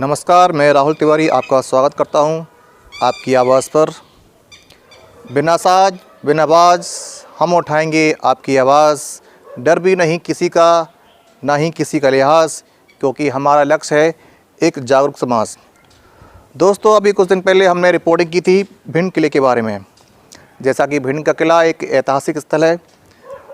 नमस्कार, मैं राहुल तिवारी आपका स्वागत करता हूं आपकी आवाज़ पर। बिना साज बिना बाज हम उठाएंगे आपकी आवाज़। डर भी नहीं किसी का, ना ही किसी का लिहाज, क्योंकि हमारा लक्ष्य है एक जागरूक समाज। दोस्तों, अभी कुछ दिन पहले हमने रिपोर्टिंग की थी भिंड किले के बारे में। जैसा कि भिंड का किला एक ऐतिहासिक स्थल है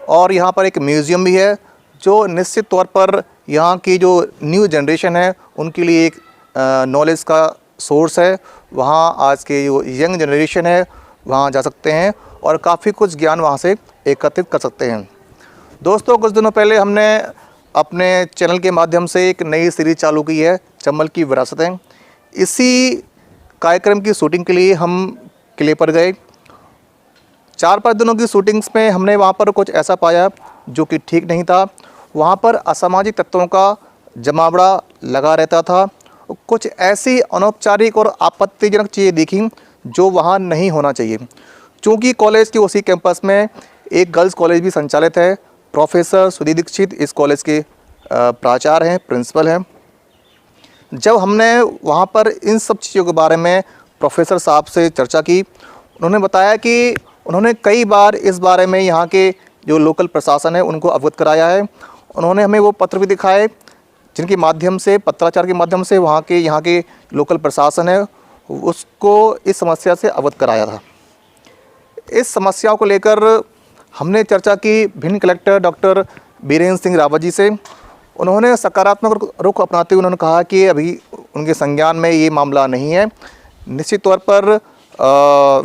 और यहाँ पर एक म्यूज़ियम भी है जो निश्चित तौर पर यहाँ की जो न्यू जनरेशन है उनके लिए एक नॉलेज का सोर्स है। वहाँ आज के जो यंग जनरेशन है वहाँ जा सकते हैं और काफ़ी कुछ ज्ञान वहाँ से एकत्रित कर सकते हैं। दोस्तों, कुछ दिनों पहले हमने अपने चैनल के माध्यम से एक नई सीरीज़ चालू की है, चंबल की विरासतें। इसी कार्यक्रम की शूटिंग के लिए हम किले पर गए। 4-5 दिनों की शूटिंग्स में हमने वहाँ पर कुछ ऐसा पाया जो कि ठीक नहीं था। वहाँ पर असामाजिक तत्वों का जमावड़ा लगा रहता था। कुछ ऐसी अनौपचारिक और आपत्तिजनक चीज़ें दिखी जो वहाँ नहीं होना चाहिए। चूँकि कॉलेज के उसी कैंपस में एक गर्ल्स कॉलेज भी संचालित है। प्रोफेसर सुधीर दीक्षित इस कॉलेज के प्राचार्य हैं, प्रिंसिपल हैं। जब हमने वहाँ पर इन सब चीज़ों के बारे में प्रोफेसर साहब से चर्चा की, उन्होंने बताया कि उन्होंने कई बार इस बारे में यहाँ के जो लोकल प्रशासन है उनको अवगत कराया है। उन्होंने हमें वो पत्र भी दिखाए जिनके माध्यम से, पत्राचार के माध्यम से यहाँ के लोकल प्रशासन है उसको इस समस्या से अवगत कराया था। इस समस्याओं को लेकर हमने चर्चा की भिंड कलेक्टर डॉक्टर बीरेंद्र सिंह रावत जी से। उन्होंने सकारात्मक रुख अपनाते हुए उन्होंने कहा कि अभी उनके संज्ञान में ये मामला नहीं है, निश्चित तौर पर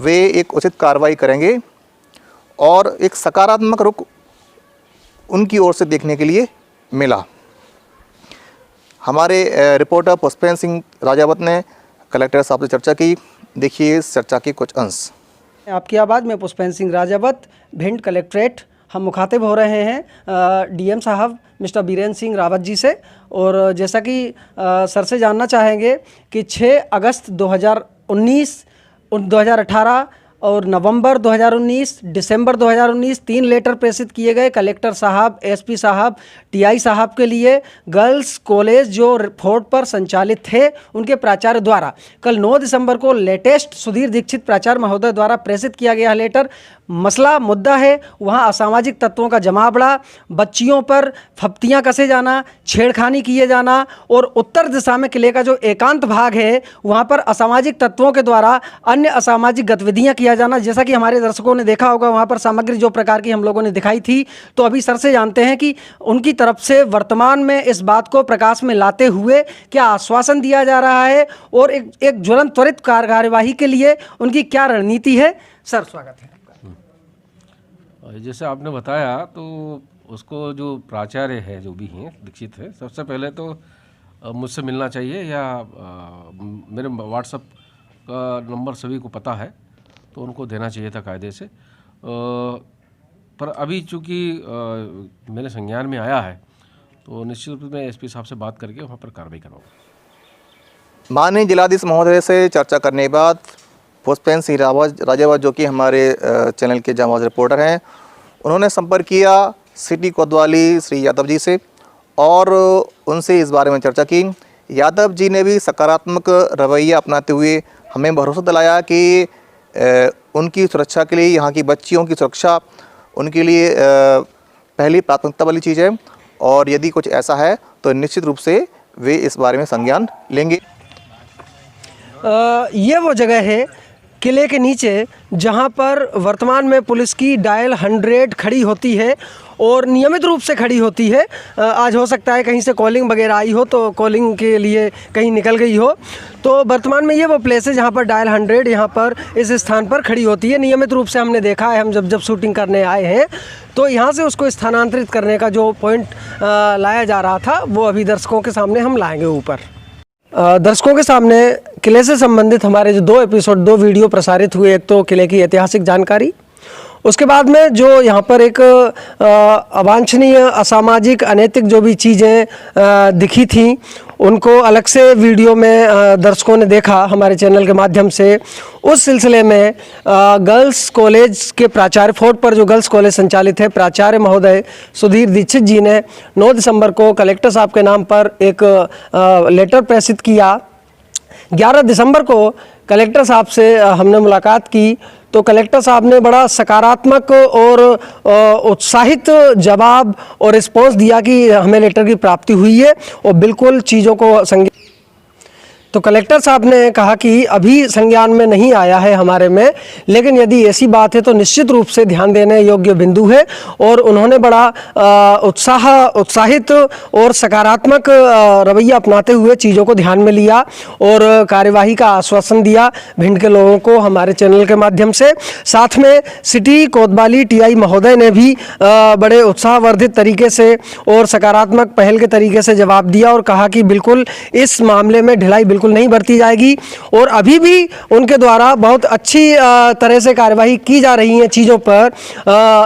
वे एक उचित कार्रवाई करेंगे और एक सकारात्मक रुख उनकी ओर से देखने के लिए मिला। हमारे रिपोर्टर पुष्पेंद्र सिंह राजावत ने कलेक्टर साहब से चर्चा की। देखिए इस चर्चा के कुछ अंश। आपकी आवाज़ में पुष्पेंद्र सिंह राजावत, भिंड कलेक्ट्रेट। हम मुखातिब हो रहे हैं डीएम साहब मिस्टर बीरेंद्र सिंह रावत जी से। और जैसा कि सर से जानना चाहेंगे कि 6 अगस्त 2019, 2018 और नवंबर 2019, दिसंबर 2019 3 लेटर प्रेषित किए गए कलेक्टर साहब, एसपी साहब, टीआई साहब के लिए। गर्ल्स कॉलेज जो फोर्ट पर संचालित थे उनके प्राचार्य द्वारा कल 9 दिसंबर को लेटेस्ट सुधीर दीक्षित प्राचार्य महोदय द्वारा प्रेषित किया गया लेटर। मसला मुद्दा है वहाँ असामाजिक तत्वों का जमावड़ा, बच्चियों पर फप्तियाँ कसे जाना, छेड़खानी किए जाना और उत्तर दिशा में किले का जो एकांत भाग है वहाँ पर असामाजिक तत्वों के द्वारा अन्य असामाजिक गतिविधियाँ किया जाना। जैसा कि हमारे दर्शकों ने देखा होगा वहाँ पर सामग्री जो प्रकार की हम लोगों ने दिखाई थी। तो अभी सर से जानते हैं कि उनकी तरफ से वर्तमान में इस बात को प्रकाश में लाते हुए क्या आश्वासन दिया जा रहा है और एक ज्वलंत त्वरित कार्यवाही के लिए उनकी क्या रणनीति है। सर स्वागत है। जैसे आपने बताया तो उसको जो प्राचार्य है जो भी हैं दीक्षित है, सबसे पहले तो मुझसे मिलना चाहिए या मेरे व्हाट्सएप का नंबर सभी को पता है तो उनको देना चाहिए था कायदे से। पर अभी चूँकि मेरे संज्ञान में आया है तो निश्चित रूप से मैं एसपी साहब से बात करके वहाँ पर कार्रवाई कराऊंगा। माननीय जिलाधीश महोदय से चर्चा करने के बाद पुष्पेंद्र सिंह राजावत जो कि हमारे चैनल के जांबाज रिपोर्टर हैं, उन्होंने संपर्क किया सिटी कोतवाली श्री यादव जी से और उनसे इस बारे में चर्चा की। यादव जी ने भी सकारात्मक रवैया अपनाते हुए हमें भरोसा दिलाया कि उनकी सुरक्षा के लिए, यहाँ की बच्चियों की सुरक्षा उनके लिए पहली प्राथमिकता वाली चीज़ है और यदि कुछ ऐसा है तो निश्चित रूप से वे इस बारे में संज्ञान लेंगे। ये वो जगह है किले के नीचे जहां पर वर्तमान में पुलिस की डायल 100 खड़ी होती है और नियमित रूप से खड़ी होती है। आज हो सकता है कहीं से कॉलिंग वगैरह आई हो तो कॉलिंग के लिए कहीं निकल गई हो। तो वर्तमान में ये वो प्लेस है जहाँ पर डायल 100 यहाँ पर इस स्थान पर खड़ी होती है। नियमित रूप से हमने देखा है, हम जब शूटिंग करने आए हैं तो यहाँ से उसको स्थानांतरित करने का जो पॉइंट लाया जा रहा था वो अभी दर्शकों के सामने हम लाएँगे ऊपर। दर्शकों के सामने किले से संबंधित हमारे जो 2 एपिसोड 2 वीडियो प्रसारित हुए, एक तो किले की ऐतिहासिक जानकारी, उसके बाद में जो यहाँ पर एक अवांछनीय, असामाजिक, अनैतिक जो भी चीज़ें दिखी थी उनको अलग से वीडियो में दर्शकों ने देखा हमारे चैनल के माध्यम से। उस सिलसिले में गर्ल्स कॉलेज के प्राचार्य, फोर्ट पर जो गर्ल्स कॉलेज संचालित है, प्राचार्य महोदय सुधीर दीक्षित जी ने 9 दिसंबर को कलेक्टर साहब के नाम पर एक लेटर प्रेषित किया 11 दिसंबर को कलेक्टर साहब से हमने मुलाकात की, तो कलेक्टर साहब ने बड़ा सकारात्मक और उत्साहित जवाब और रिस्पॉन्स दिया कि हमें लेटर की प्राप्ति हुई है और बिल्कुल चीज़ों को तो कलेक्टर साहब ने कहा कि अभी संज्ञान में नहीं आया है हमारे में, लेकिन यदि ऐसी बात है तो निश्चित रूप से ध्यान देने योग्य बिंदु है। और उन्होंने बड़ा उत्साहित और सकारात्मक रवैया अपनाते हुए चीज़ों को ध्यान में लिया और कार्यवाही का आश्वासन दिया भिंड के लोगों को हमारे चैनल के माध्यम से। साथ में सिटी कोतवाली टीआई महोदय ने भी बड़े उत्साहवर्धित तरीके से और सकारात्मक पहल के तरीके से जवाब दिया और कहा कि बिल्कुल इस मामले में ढिलाई बिल्कुल नहीं बरती जाएगी और अभी भी उनके द्वारा बहुत अच्छी तरह से कार्यवाही की जा रही है चीज़ों पर,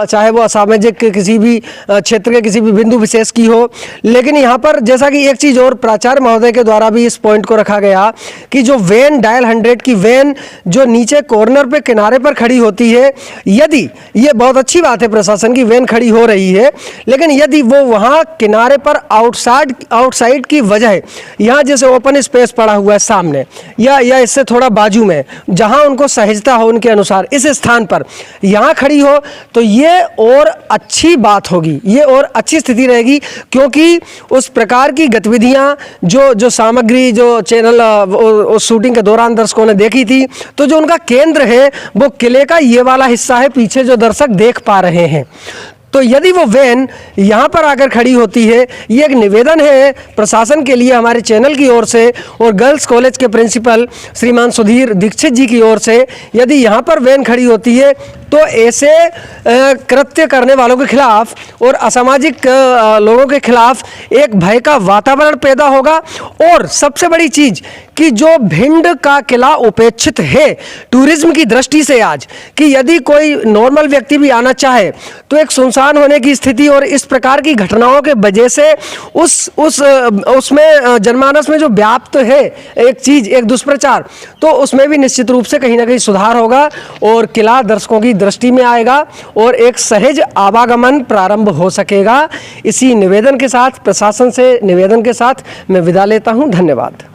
चाहे वो असामाजिक किसी भी क्षेत्र के किसी भी बिंदु विशेष की हो। लेकिन यहाँ पर जैसा कि एक चीज़ और प्राचार्य महोदय के द्वारा भी इस पॉइंट को रखा गया कि जो वैन डायल 100 की वैन जो नीचे कॉर्नर पे किनारे पर खड़ी होती है, यदि ये बहुत अच्छी बात है प्रशासन की वैन खड़ी हो रही है, लेकिन यदि वो वहाँ किनारे पर आउटसाइड की वजह यहाँ जैसे ओपन स्पेस पड़ा हुआ है सामने या इससे थोड़ा बाजू में जहां उनको सहजता हो उनके अनुसार इस स्थान पर यहां खड़ी हो तो ये और अच्छी बात होगी, ये और अच्छी स्थिति रहेगी, क्योंकि उस प्रकार की गतिविधियां जो सामग्री जो चैनल उस शूटिंग के दौरान दर्शकों ने देखी थी, तो जो उनका केंद्र है वो किले का ये वाला हिस्सा है पीछे जो दर्शक देख पा रहे हैं। तो यदि वो वैन यहाँ पर आकर खड़ी होती है, ये एक निवेदन है प्रशासन के लिए हमारे चैनल की ओर से और गर्ल्स कॉलेज के प्रिंसिपल श्रीमान सुधीर दीक्षित जी की ओर से, यदि यहाँ पर वैन खड़ी होती है तो ऐसे कृत्य करने वालों के खिलाफ और असामाजिक लोगों के खिलाफ एक भय का वातावरण पैदा होगा। और सबसे बड़ी चीज़ कि जो भिंड का किला उपेक्षित है टूरिज्म की दृष्टि से आज, कि यदि कोई नॉर्मल व्यक्ति भी आना चाहे तो एक सुनसान होने की स्थिति और इस प्रकार की घटनाओं के वजह से उसमें जनमानस में जो व्याप्त है एक चीज़, एक दुष्प्रचार, तो उसमें भी निश्चित रूप से कहीं ना कहीं सुधार होगा और किला दर्शकों की दृष्टि में आएगा और एक सहज आवागमन प्रारंभ हो सकेगा। इसी निवेदन के साथ, प्रशासन से निवेदन के साथ मैं विदा लेता हूं। धन्यवाद।